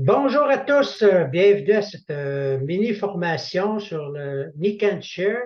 Bonjour à tous, bienvenue à cette mini-formation sur le Nick and Share.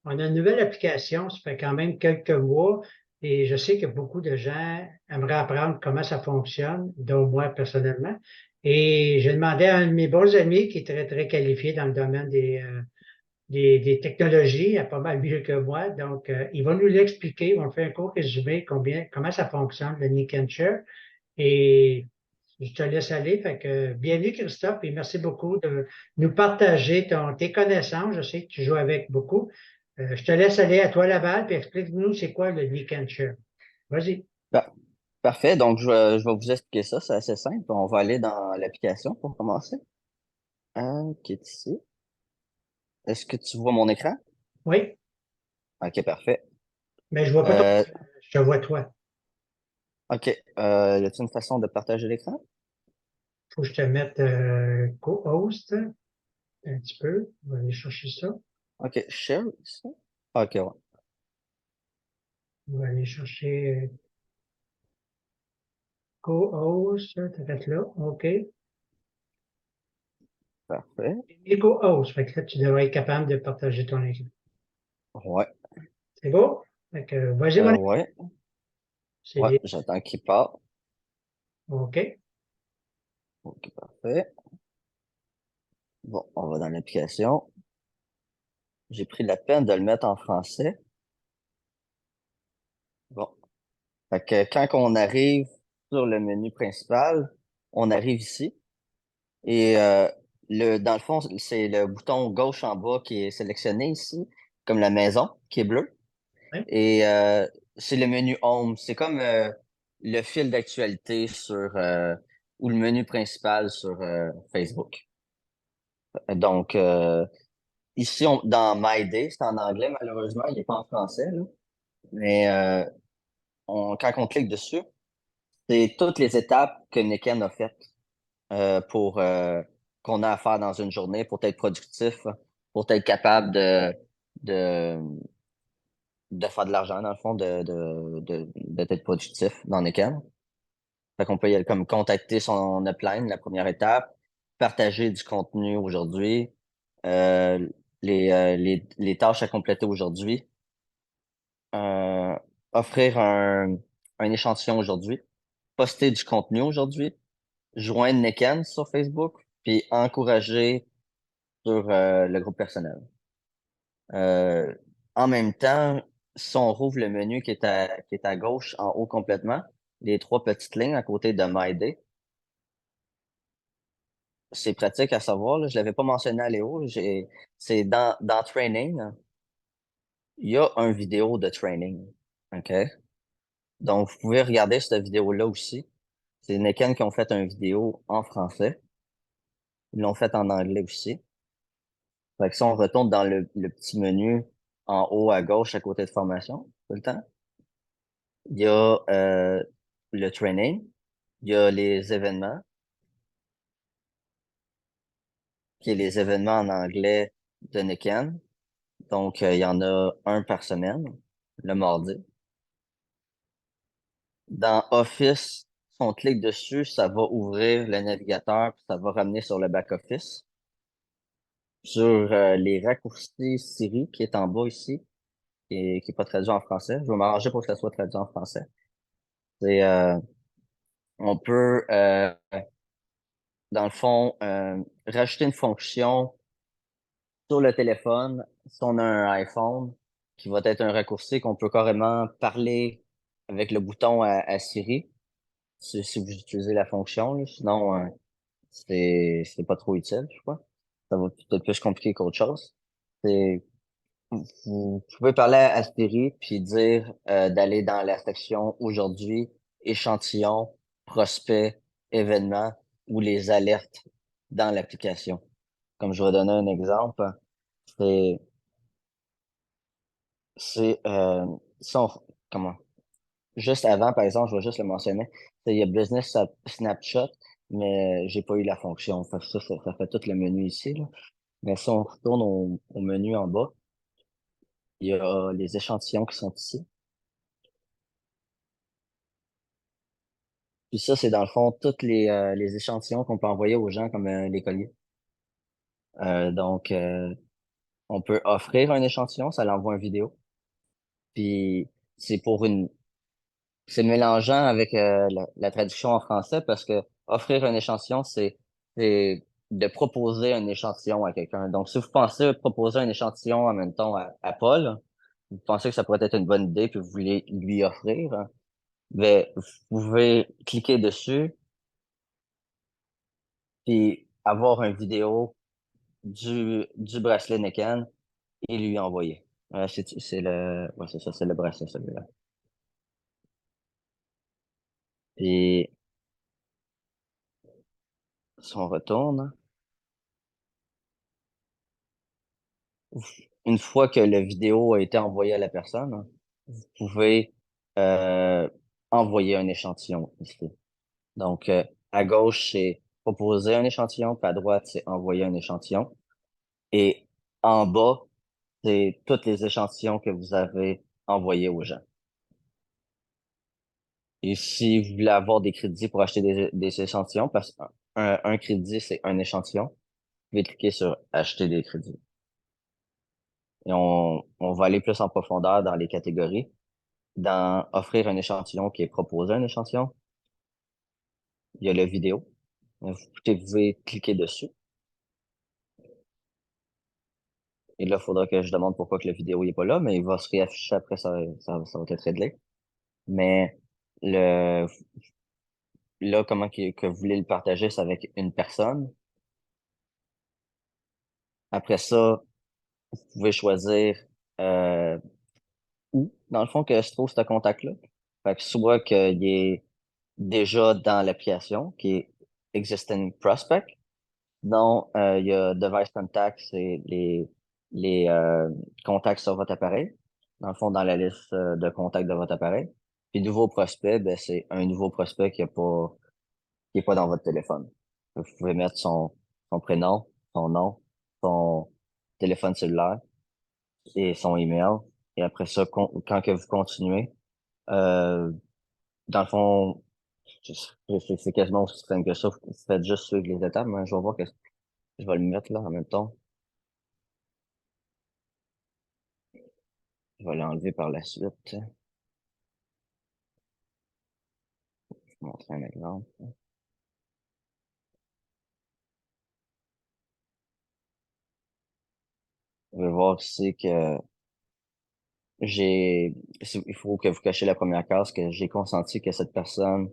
On a une nouvelle application, ça fait quand même quelques mois et je sais que beaucoup de gens aimeraient apprendre comment ça fonctionne, dont moi personnellement. Et j'ai demandé à un de mes bons amis qui est très, très qualifié dans le domaine des technologies, il a pas mal mieux que moi. Donc, il va nous l'expliquer, on fait un court résumé comment ça fonctionne, le Nick and Share. Et je te laisse aller. Fait que, bienvenue, Christophe, et merci beaucoup de nous partager tes connaissances. Je sais que tu joues avec beaucoup. Je te laisse aller à toi, Laval, puis explique-nous c'est quoi le Nick and Share. Vas-y. Par- Parfait, donc je vais vous expliquer ça, c'est assez simple. On va aller dans l'application pour commencer. Qui est ici. Est-ce que tu vois mon écran? Oui, Ok, parfait. mais je vois pas ton Euh, écran. Je te vois toi. ok, y a-t-il une façon de partager l'écran? Faut que je te mette co-host un petit peu. On va aller chercher ça. Ok, share ici. Ok, ouais, On va aller chercher co-host. T'arrêtes là. OK. parfait. Et co-host. Fait que là, tu devrais être capable de partager ton écran. Ouais, C'est beau? Fait que, vas-y, mon ami. ouais, C'est ouais, bien. j'attends qu'il part. OK. Ok, parfait. Bon, on va dans l'application. J'ai pris la peine de le mettre en français. Bon, fait que quand on arrive sur le menu principal, on arrive ici. Et dans le fond, c'est le bouton gauche en bas qui est sélectionné ici, comme la maison qui est bleue. Ouais. Et c'est le menu Home. C'est comme le fil d'actualité ou le menu principal sur Facebook. Donc, ici, dans My Day, c'est en anglais, malheureusement, il n'est pas en français, là. Mais quand on clique dessus, c'est toutes les étapes que Niken a faites pour qu'on a à faire dans une journée pour être productif, pour être capable de, de faire de l'argent, dans le fond, d'être productif dans lesquels. Fait qu'on peut y aller comme contacter son upline, la première étape, partager du contenu aujourd'hui, euh, les tâches à compléter aujourd'hui, euh, offrir un échantillon aujourd'hui, poster du contenu aujourd'hui, joindre Neken sur Facebook, puis encourager sur le groupe personnel. Euh, En même temps, si on rouvre le menu qui est à gauche en haut complètement, les trois petites lignes à côté de My Day, c'est pratique à savoir, là, je l'avais pas mentionné à Léo, c'est dans Training, il y a un vidéo de training. OK? Donc, vous pouvez regarder cette vidéo-là aussi. C'est Neken qui ont fait une vidéo en français. Ils l'ont fait en anglais aussi. Fait que si on retourne dans le petit menu en haut à gauche à côté de formation, tout le temps, il y a le training, il y a les événements, qui est les événements en anglais de Niken. Donc, il y en a un par semaine, le mardi. Dans Office, si on clique dessus, ça va ouvrir le navigateur, puis ça va ramener sur le back-office. Sur les raccourcis Siri, qui est en bas ici, et qui est pas traduit en français. Je vais m'arranger pour que ça soit traduit en français. C'est, on peut, dans le fond, rajouter une fonction sur le téléphone, si on a un iPhone, qui va être un raccourci qu'on peut carrément parler avec le bouton à Siri, si vous utilisez la fonction, là. Sinon, c'est pas trop utile, je crois. Ça va peut-être plus compliqué qu'autre chose. C'est, vous pouvez parler à Siri puis dire d'aller dans la section aujourd'hui, échantillon, prospect, événement ou les alertes dans l'application. Comme je vais donner un exemple, c'est c'est si on- comment juste avant par exemple, je vais juste le mentionner, il y a Snapchat, mais j'ai pas eu la fonction. Fait que ça fait tout le menu ici là. Mais si on retourne au menu en bas, il y a les échantillons qui sont ici. Puis ça, c'est dans le fond tous les échantillons qu'on peut envoyer aux gens comme les colliers. Donc, on peut offrir un échantillon, ça l'envoie une vidéo. Puis c'est pour une, c'est mélangeant avec la traduction en français parce que offrir un échantillon, c'est de proposer un échantillon à quelqu'un. Donc, si vous pensez proposer un échantillon en même temps à Paul, vous pensez que ça pourrait être une bonne idée, puis vous voulez lui offrir, hein, ben, vous pouvez cliquer dessus, puis avoir une vidéo du bracelet Necken et lui envoyer. Ouais, c'est ça, c'est le bracelet, celui-là. Puis, si on retourne, une fois que la vidéo a été envoyée à la personne, vous pouvez euh, envoyer un échantillon ici. Donc, à gauche, c'est proposer un échantillon, puis à droite, c'est envoyer un échantillon. Et en bas, c'est tous les échantillons que vous avez envoyés aux gens. Et si vous voulez avoir des crédits pour acheter des échantillons, parce qu'un crédit, c'est un échantillon, vous pouvez cliquer sur acheter des crédits. Et on va aller plus en profondeur dans les catégories. Dans offrir un échantillon qui est proposer un échantillon, il y a la vidéo. Pouvez cliquer dessus. Et là, il faudra que je demande pourquoi que la vidéo n'est pas là, mais il va se réafficher après, ça va être réglé. Mais le, là, comment que vous voulez le partager, c'est avec une personne. Après ça, vous pouvez choisir euh, où, dans le fond, que se trouve ce contact-là. Fait que soit qu'il est déjà dans l'application, qui est Existing Prospect. Non, il y a Device Contacts, c'est les contacts sur votre appareil. Dans le fond, dans la liste de contacts de votre appareil. Puis nouveau prospect, ben, c'est un nouveau prospect qui est pas dans votre téléphone. Vous pouvez mettre son prénom, son nom, son téléphone cellulaire et son email. Et après ça, quand que vous continuez, euh, dans le fond, c'est quasiment aussi simple que ça. Vous faites juste suivre les étapes, mais je vais voir que je vais le mettre là en même temps. Je vais l'enlever par la suite. Je vais vous montrer un exemple. Je vais voir ici que j'ai, il faut que vous cachez la première case, que j'ai consenti que cette personne,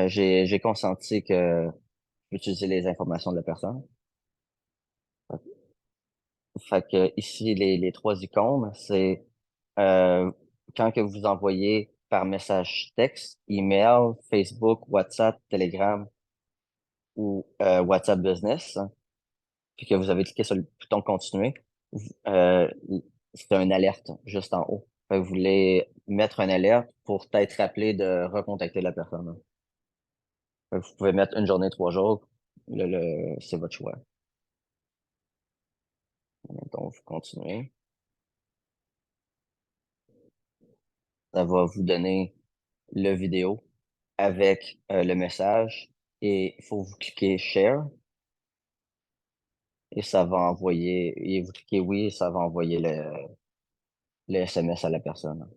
j'ai consenti que je peux utiliser les informations de la personne. Fait que ici, les trois icônes, c'est euh, quand que vous envoyez par message texte, email, Facebook, WhatsApp, Telegram ou WhatsApp Business, hein, puis que vous avez cliqué sur le bouton continuer, euh, c'est une alerte juste en haut. Fait que vous voulez mettre une alerte pour être rappelé de recontacter la personne, hein. Fait que vous pouvez mettre une journée, 3 jours. C'est votre choix. Donc, vous continuez. Ça va vous donner le vidéo avec le message et il faut vous cliquer Share et ça va envoyer, et vous cliquez oui, et ça va envoyer le SMS à la personne.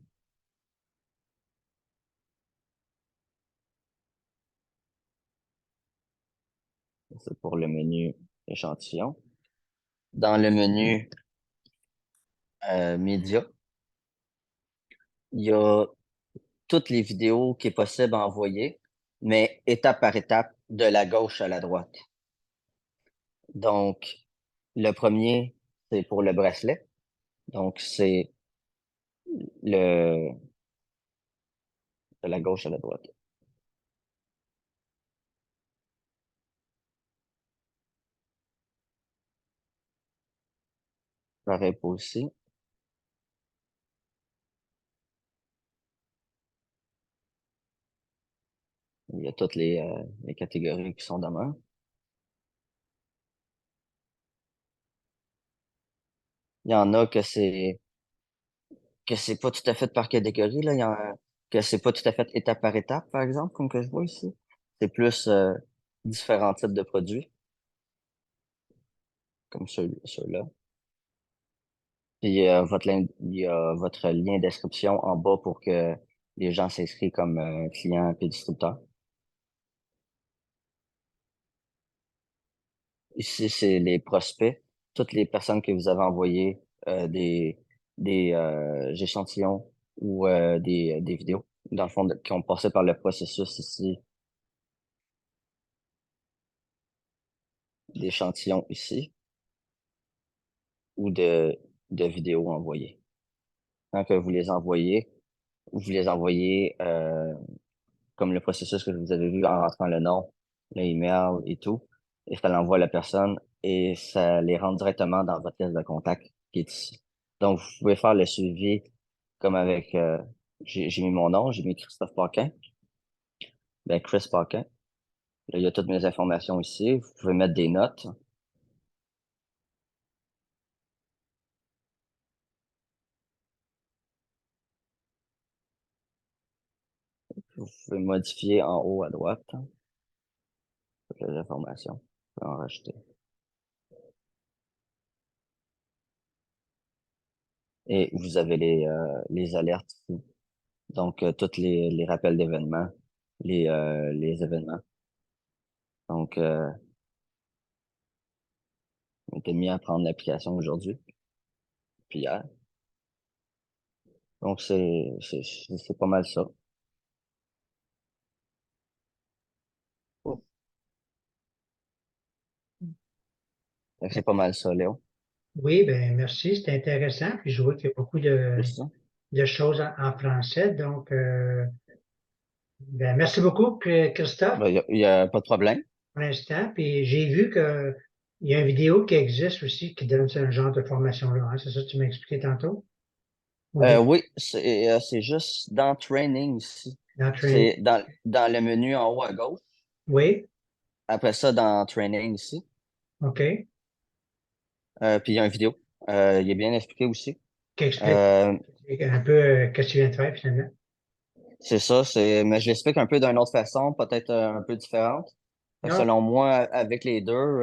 C'est pour le menu échantillon. Dans le menu média, il y a toutes les vidéos qui est possible à envoyer, mais étape par étape, de la gauche à la droite. Donc, le premier, c'est pour le bracelet. Donc, c'est le de la gauche à la droite. Pareil pour aussi. Il y a toutes les catégories qui sont dedans. Il y en a que c'est pas tout à fait par catégorie, là. que c'est pas tout à fait étape par étape, par exemple, comme que je vois ici. C'est plus différents types de produits, comme ceux-là. Puis il y a votre lien d'inscription en bas pour que les gens s'inscrivent comme clients et distributeurs. Ici, c'est les prospects, toutes les personnes que vous avez envoyées des échantillons ou des vidéos, dans le fond, qui ont passé par le processus ici, d'échantillons ici, ou de vidéos envoyées. Quand que vous les envoyez comme le processus que vous avez vu en rentrant le nom, l'email et tout, et ça l'envoie à la personne et ça les rend directement dans votre liste de contacts qui est ici. Donc, vous pouvez faire le suivi comme avec, j'ai mis mon nom, j'ai mis Christophe Paquin, ben Chris Paquin. Là, il y a toutes mes informations ici. Vous pouvez mettre des notes. Vous pouvez modifier en haut à droite toutes les informations. Vous pouvez en rajouter. Et vous avez les alertes ici. Donc, tous les rappels d'événements, les événements. Donc, on était mis à prendre l'application aujourd'hui, puis hier. Donc, c'est pas mal ça. Oh. Donc, c'est pas mal ça, Léo. Oui, ben merci, c'était intéressant. Puis je vois qu'il y a beaucoup C'est ça. de choses en français. Donc, ben, merci beaucoup, Christophe, Ben, il y a pas de problème. pour l'instant. Puis j'ai vu qu'il y a une vidéo qui existe aussi qui donne ce genre de formation-là, hein. C'est ça que tu m'as expliqué tantôt? Au début, Oui, c'est juste dans Training ici. dans le training. C'est dans le menu en haut à gauche. Oui, Après ça, dans Training ici. OK. Puis il y a une vidéo. Il est bien expliqué aussi. Qui explique Euh, un peu ce que tu viens de faire finalement. c'est ça, mais je l'explique un peu d'une autre façon, peut-être un peu différente. Fait que Non, selon moi, avec les deux,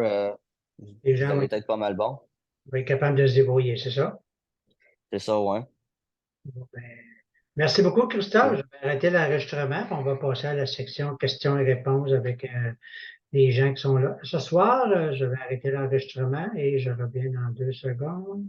les vous gens allez être pas mal bon. vont être capables de se débrouiller, c'est ça? C'est ça, ouais. Bon, ben, merci beaucoup, Christophe. Je OK. vais arrêter l'enregistrement, puis on va passer à la section questions et réponses avec les gens qui sont là. Ce soir, je vais arrêter l'enregistrement et je reviens dans 2 secondes.